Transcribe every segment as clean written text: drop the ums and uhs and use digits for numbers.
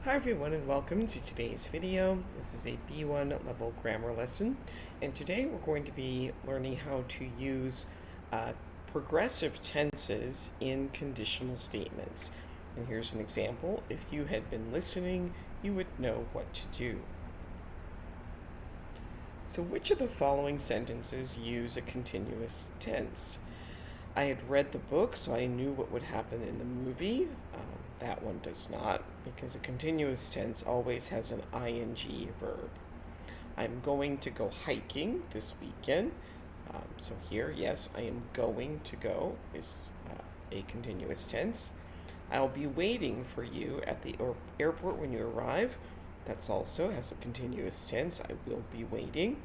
Hi everyone and welcome to today's video. This is a B1 level grammar lesson, and today we're going to be learning how to use progressive tenses in conditional statements. And here's an example. If you had been listening, you would know what to do. So which of the following sentences use a continuous tense? I had read the book, so I knew what would happen in the movie. That one does not, because a continuous tense always has an ing verb. I'm going to go hiking this weekend. So here, yes, I am going to go is a continuous tense. I'll be waiting for you at the airport when you arrive. That's also has a continuous tense. I will be waiting.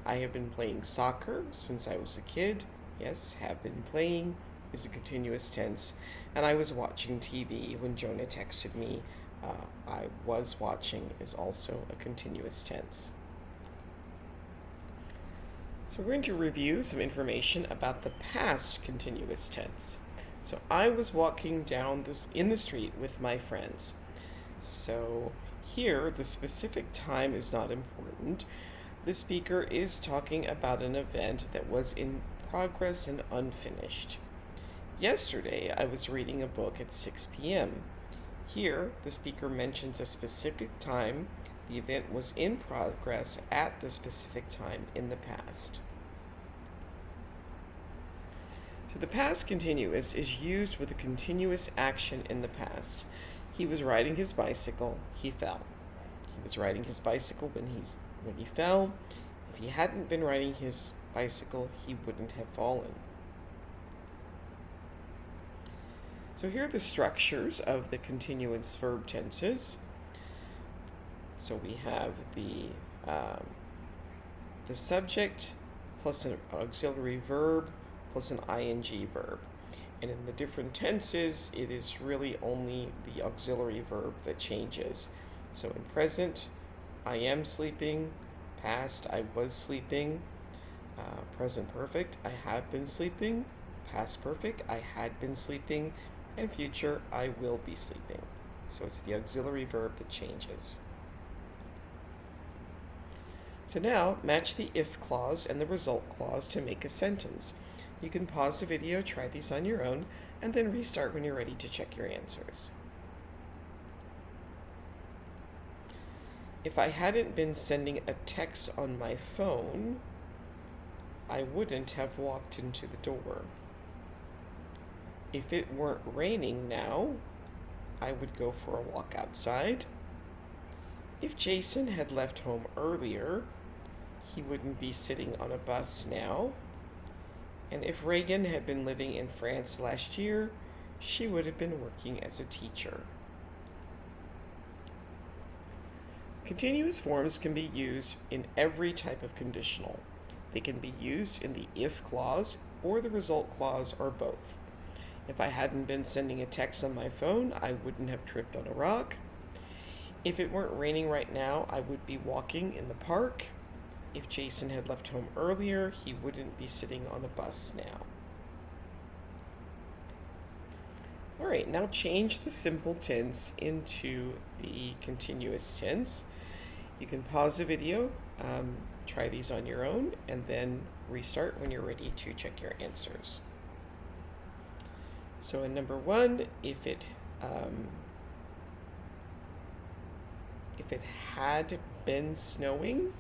I have been playing soccer since I was a kid. Yes, have been playing is a continuous tense. And I was watching TV when Jonah texted me. I was watching is also a continuous tense. So we're going to review some information about the past continuous tense. So I was walking down in the street with my friends. So here, the specific time is not important. The speaker is talking about an event that was in progress and unfinished. Yesterday, I was reading a book at 6 p.m. Here, the speaker mentions a specific time. The event was in progress at the specific time in the past. So the past continuous is used with a continuous action in the past. He was riding his bicycle. He fell. He was riding his bicycle when he fell. If he hadn't been riding his bicycle, he wouldn't have fallen. So here are the structures of the continuous verb tenses. So we have the subject plus an auxiliary verb plus an ing verb. And in the different tenses, it is really only the auxiliary verb that changes. So in present, I am sleeping. Past, I was sleeping. Present perfect, I have been sleeping. Past perfect, I had been sleeping. And future, I will be sleeping. So it's the auxiliary verb that changes. So now, match the if clause and the result clause to make a sentence. You can pause the video, try these on your own, and then restart when you're ready to check your answers. If I hadn't been sending a text on my phone, I wouldn't have walked into the door. If it weren't raining now, I would go for a walk outside. If Jason had left home earlier, he wouldn't be sitting on a bus now. And if Reagan had been living in France last year, she would have been working as a teacher. Continuous forms can be used in every type of conditional. They can be used in the if clause or the result clause or both. If I hadn't been sending a text on my phone, I wouldn't have tripped on a rock. If it weren't raining right now, I would be walking in the park. If Jason had left home earlier, he wouldn't be sitting on a bus now. All right, now change the simple tense into the continuous tense. You can pause the video, try these on your own, and then restart when you're ready to check your answers. So in number one, if it had been snowing,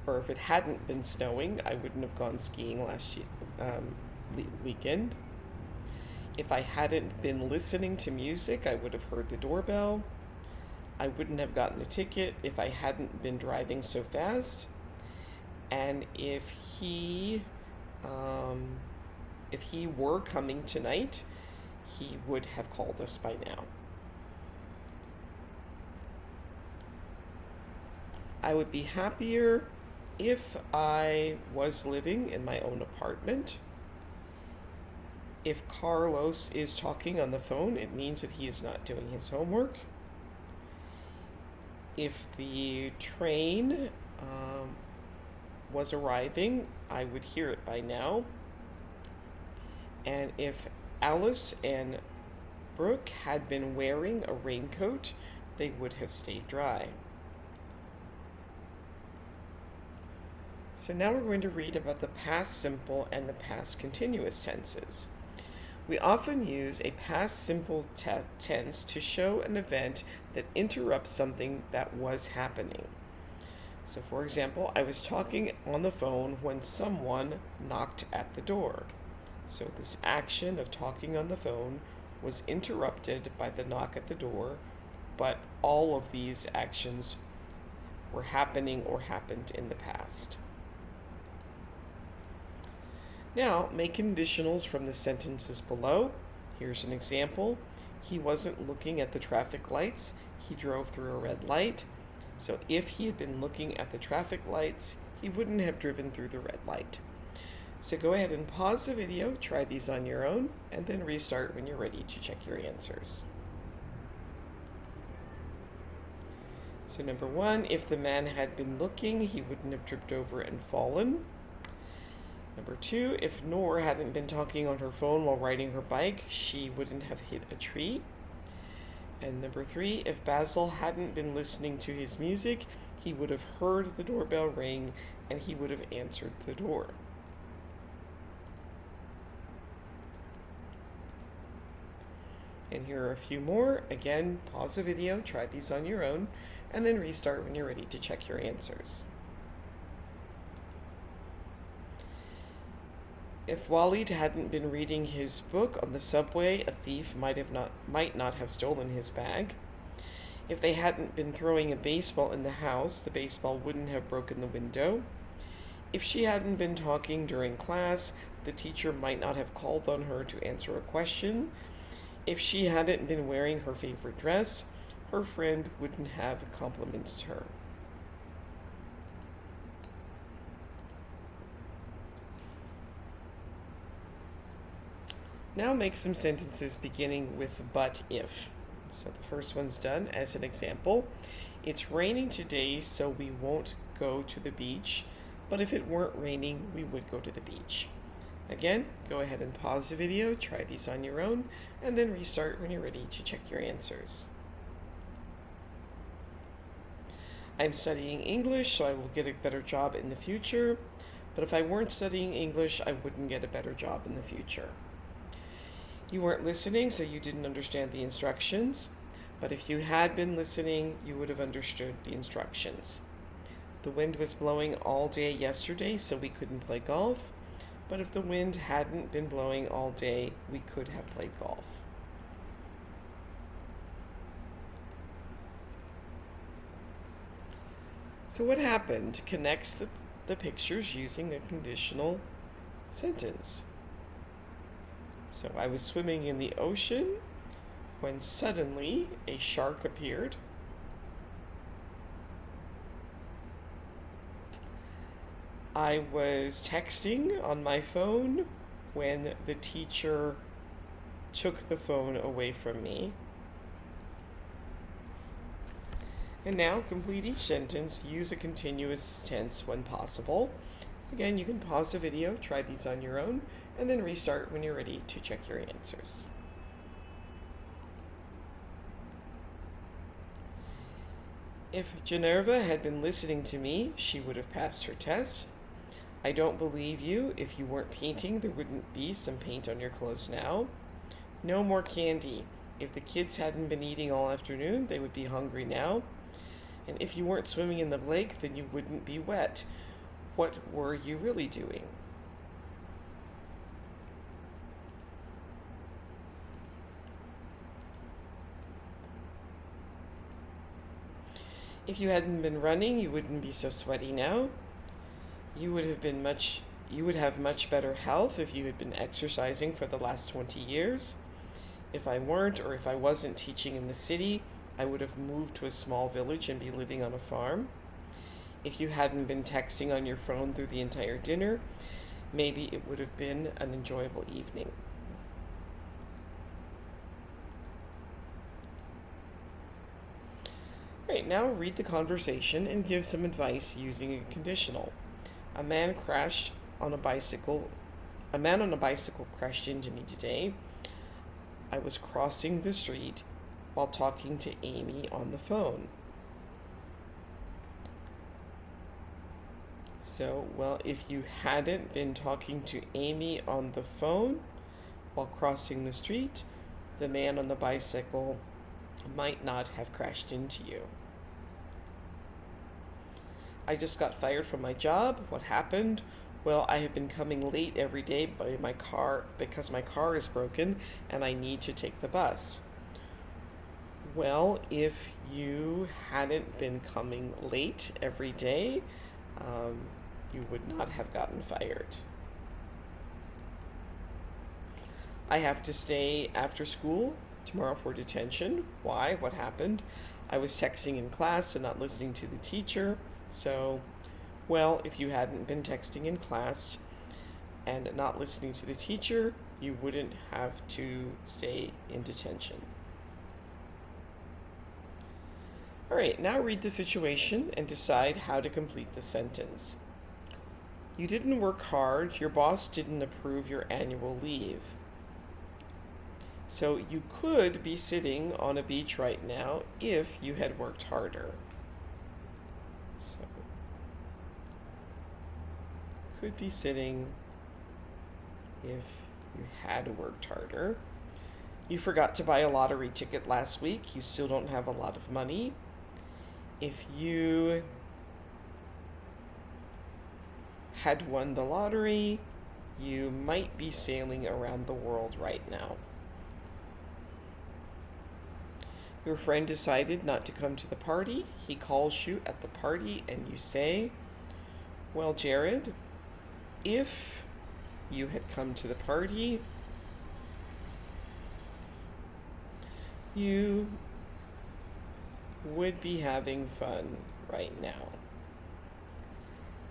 or if it hadn't been snowing, I wouldn't have gone skiing last weekend. If I hadn't been listening to music, I would have heard the doorbell. I wouldn't have gotten a ticket if I hadn't been driving so fast. And if he were coming tonight, he would have called us by now. I would be happier if I was living in my own apartment. If Carlos is talking on the phone, it means that he is not doing his homework. If the train was arriving, I would hear it by now. And if Alice and Brooke had been wearing a raincoat, they would have stayed dry. So now we're going to read about the past simple and the past continuous tenses. We often use a past simple tense to show an event that interrupts something that was happening. So for example, I was talking on the phone when someone knocked at the door. So this action of talking on the phone was interrupted by the knock at the door, but all of these actions were happening or happened in the past. Now, make conditionals from the sentences below. Here's an example. He wasn't looking at the traffic lights. He drove through a red light. So if he had been looking at the traffic lights, he wouldn't have driven through the red light. So go ahead and pause the video, try these on your own, and then restart when you're ready to check your answers. So number 1, if the man had been looking, he wouldn't have tripped over and fallen. Number 2, if Noor hadn't been talking on her phone while riding her bike, she wouldn't have hit a tree. And number 3, if Basil hadn't been listening to his music, he would have heard the doorbell ring and he would have answered the door. And here are a few more. Again, pause the video, try these on your own, and then restart when you're ready to check your answers. If Walid hadn't been reading his book on the subway, a thief might not have stolen his bag. If they hadn't been throwing a baseball in the house, the baseball wouldn't have broken the window. If she hadn't been talking during class, the teacher might not have called on her to answer a question. If she hadn't been wearing her favorite dress, her friend wouldn't have complimented her. Now make some sentences beginning with but if. So the first one's done as an example. It's raining today, so we won't go to the beach, but if it weren't raining, we would go to the beach. Again, go ahead and pause the video, try these on your own, and then restart when you're ready to check your answers. I'm studying English, so I will get a better job in the future, but if I weren't studying English, I wouldn't get a better job in the future. You weren't listening, so you didn't understand the instructions, but if you had been listening, you would have understood the instructions. The wind was blowing all day yesterday, so we couldn't play golf, but if the wind hadn't been blowing all day, we could have played golf. So what happened connects the pictures using a conditional sentence. So I was swimming in the ocean when suddenly a shark appeared. I was texting on my phone when the teacher took the phone away from me. And now complete each sentence. Use a continuous tense when possible. Again, you can pause the video, try these on your own, and then restart when you're ready to check your answers. If Minerva had been listening to me, she would have passed her test. I don't believe you. If you weren't painting, there wouldn't be some paint on your clothes now. No more candy. If the kids hadn't been eating all afternoon, they would be hungry now. And if you weren't swimming in the lake, then you wouldn't be wet. What were you really doing? If you hadn't been running, you wouldn't be so sweaty now. You would have much better health if you had been exercising for the last 20 years. If I weren't, or if I wasn't teaching in the city, I would have moved to a small village and be living on a farm. If you hadn't been texting on your phone through the entire dinner, maybe it would have been an enjoyable evening. Right, now read the conversation and give some advice using a conditional. A man on a bicycle crashed into me today. I was crossing the street while talking to Amy on the phone. So, well, if you hadn't been talking to Amy on the phone while crossing the street, the man on the bicycle might not have crashed into you. I just got fired from my job. What happened? Well, I have been coming late every day by my car because my car is broken and I need to take the bus. Well, if you hadn't been coming late every day, you would not have gotten fired. I have to stay after school tomorrow for detention. Why? What happened? I was texting in class and not listening to the teacher. So, well, if you hadn't been texting in class and not listening to the teacher, you wouldn't have to stay in detention. All right, now read the situation and decide how to complete the sentence. You didn't work hard. Your boss didn't approve your annual leave. So you could be sitting on a beach right now if you had worked harder. So, could be sitting if you had worked harder. You forgot to buy a lottery ticket last week. You still don't have a lot of money. If you had won the lottery, you might be sailing around the world right now. Your friend decided not to come to the party. He calls you at the party and you say, well, Jared, if you had come to the party, you would be having fun right now.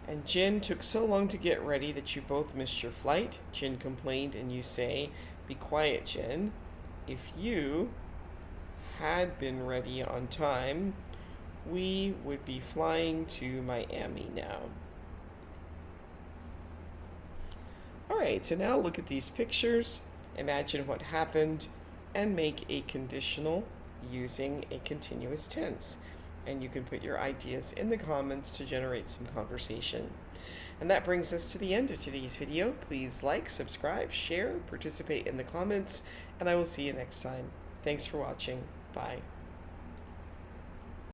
And Jen took so long to get ready that you both missed your flight. Jen complained and you say, be quiet, Jen. If you had been ready on time, we would be flying to Miami now. Alright, so now look at these pictures, imagine what happened, and make a conditional using a continuous tense. And you can put your ideas in the comments to generate some conversation. And that brings us to the end of today's video. Please like, subscribe, share, participate in the comments, and I will see you next time. Thanks for watching. Bye.